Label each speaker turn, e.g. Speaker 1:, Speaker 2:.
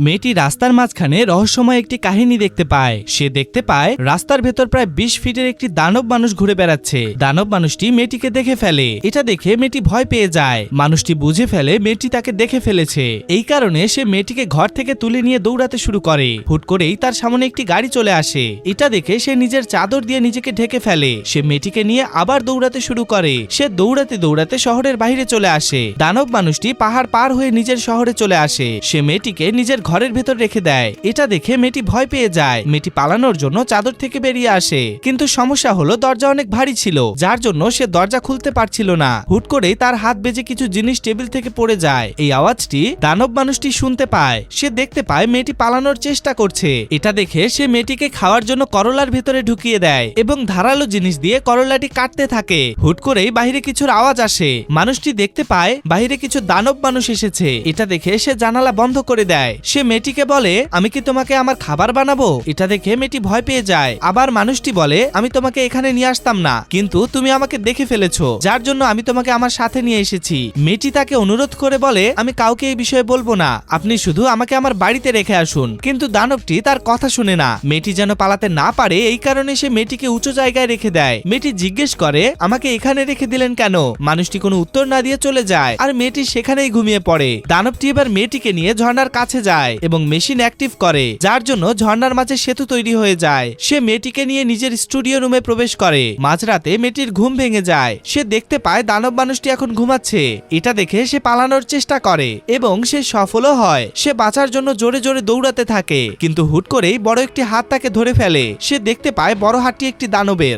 Speaker 1: মেয়েটি রাস্তার মাঝখানে রহস্যময় একটি কাহিনী দেখতে পায়। সে দেখতে পায় রাস্তার ভেতর প্রায় 20 ফিটের একটি দানব মানুষ ঘুরে বেড়াচ্ছে। দানব মানুষটি মেয়েটিকে দেখে ফেলে। এটা দেখে মেয়েটি ভয় পেয়ে যায়। মানুষটি বুঝে ফেলে মেয়েটি তাকে দেখে ফেলেছে। এই কারণে সে মেয়েটিকে ঘর থেকে তুলে নিয়ে দৌড়াতে শুরু করে। হুট করেই তার সামনে একটি গাড়ি চলে আসে। এটা দেখে সে নিজের চাদর দিয়ে নিজেকে ঢেকে ফেলে। সে মেয়েটিকে নিয়ে আবার দৌড়াতে শুরু করে। সে দৌড়াতে দৌড়াতে শহরের বাইরে চলে আসে। দানব মানুষটি পাহাড় পার হয়ে নিজের শহরে চলে আসে। সে মেয়েটিকে নিজের ঘরের ভেতর রেখে দেয়। এটা দেখে মেয়েটি ভয় পেয়ে যায়। মেয়েটি পালানোর জন্য চাদর থেকে বেরিয়ে আসে, কিন্তু সমস্যা হলো দরজা অনেক ভারী ছিল, যার জন্য সে দরজা খুলতে পারছিল না। হুট করেই তার হাত বেজে কিছু জিনিস টেবিল থেকে পড়ে যায়। এই আওয়াজটি দানব মানুষটি শুনতে পায়। সে দেখতে পায় মেয়েটি পালানোর চেষ্টা করছে। এটা দেখে সে মেয়েটিকে খাওয়ার জন্য করলার ভেতরে ঢুকিয়ে দেয় এবং ধারালো জিনিস দিয়ে করলাটি কাটতে থাকে। হুট করেই বাইরে কিছুর আওয়াজ আসে। মানুষটি দেখতে পায় বাইরে কিছু দানব মানুষ এসেছে। এটা দেখে সে জানালা বন্ধ করে দেয়। সে মেয়েটিকে বলে, আমি কি তোমাকে আমার খাবার বানাবো? এটা দেখে মেয়েটি ভয় পেয়ে যায়। আবার মানুষটি বলে, আমি তোমাকে এখানে নিয়ে আসতাম না, কিন্তু তুমি আমাকে দেখে ফেলেছো, যার জন্য আমি তোমাকে আমার সাথে নিয়ে এসেছি। মেয়েটি তাকে অনুরোধ করে বলে, আমি কাউকে এই বিষয়ে বলবো না, আপনি শুধু আমাকে আমার বাড়িতে রেখে আসুন। কিন্তু দানবটি তার কথা শুনে না। মেয়েটি যেন পালাতে না পারে এই কারণে সে মেয়েটিকে উঁচু জায়গায় রেখে দেয়। মেয়েটি জিজ্ঞেস করে, আমাকে এখানে রেখে দিলেন কেন? মানুষটি কোনো উত্তর না দিয়ে চলে যায় আর মেয়েটি সেখানেই ঘুমিয়ে পড়ে। দানবটি এবার মেয়েটিকে নিয়ে ঝর্ণার কাছে যায় এবং মেশিন অ্যাক্টিভ করে, যার জন্য ঝর্ণার মাঝে সেতু তৈরি হয়ে যায়। সে মেয়েটিকে নিয়ে নিজের স্টুডিও রুমে প্রবেশ করে। মাঝরাতে মেয়েটির ঘুম ভেঙে যায়। সে দেখতে পায় দানব মানুষটি এখন ঘুমাচ্ছে। এটা দেখে সে পালানোর চেষ্টা করে এবং সে সফলও হয়। সে বাঁচার জন্য জোরে জোরে দৌড়াতে থাকে, কিন্তু হুট করেই বড় একটি হাত তাকে ধরে ফেলে। সে দেখতে পায় বড় হাতটি একটি দানবের।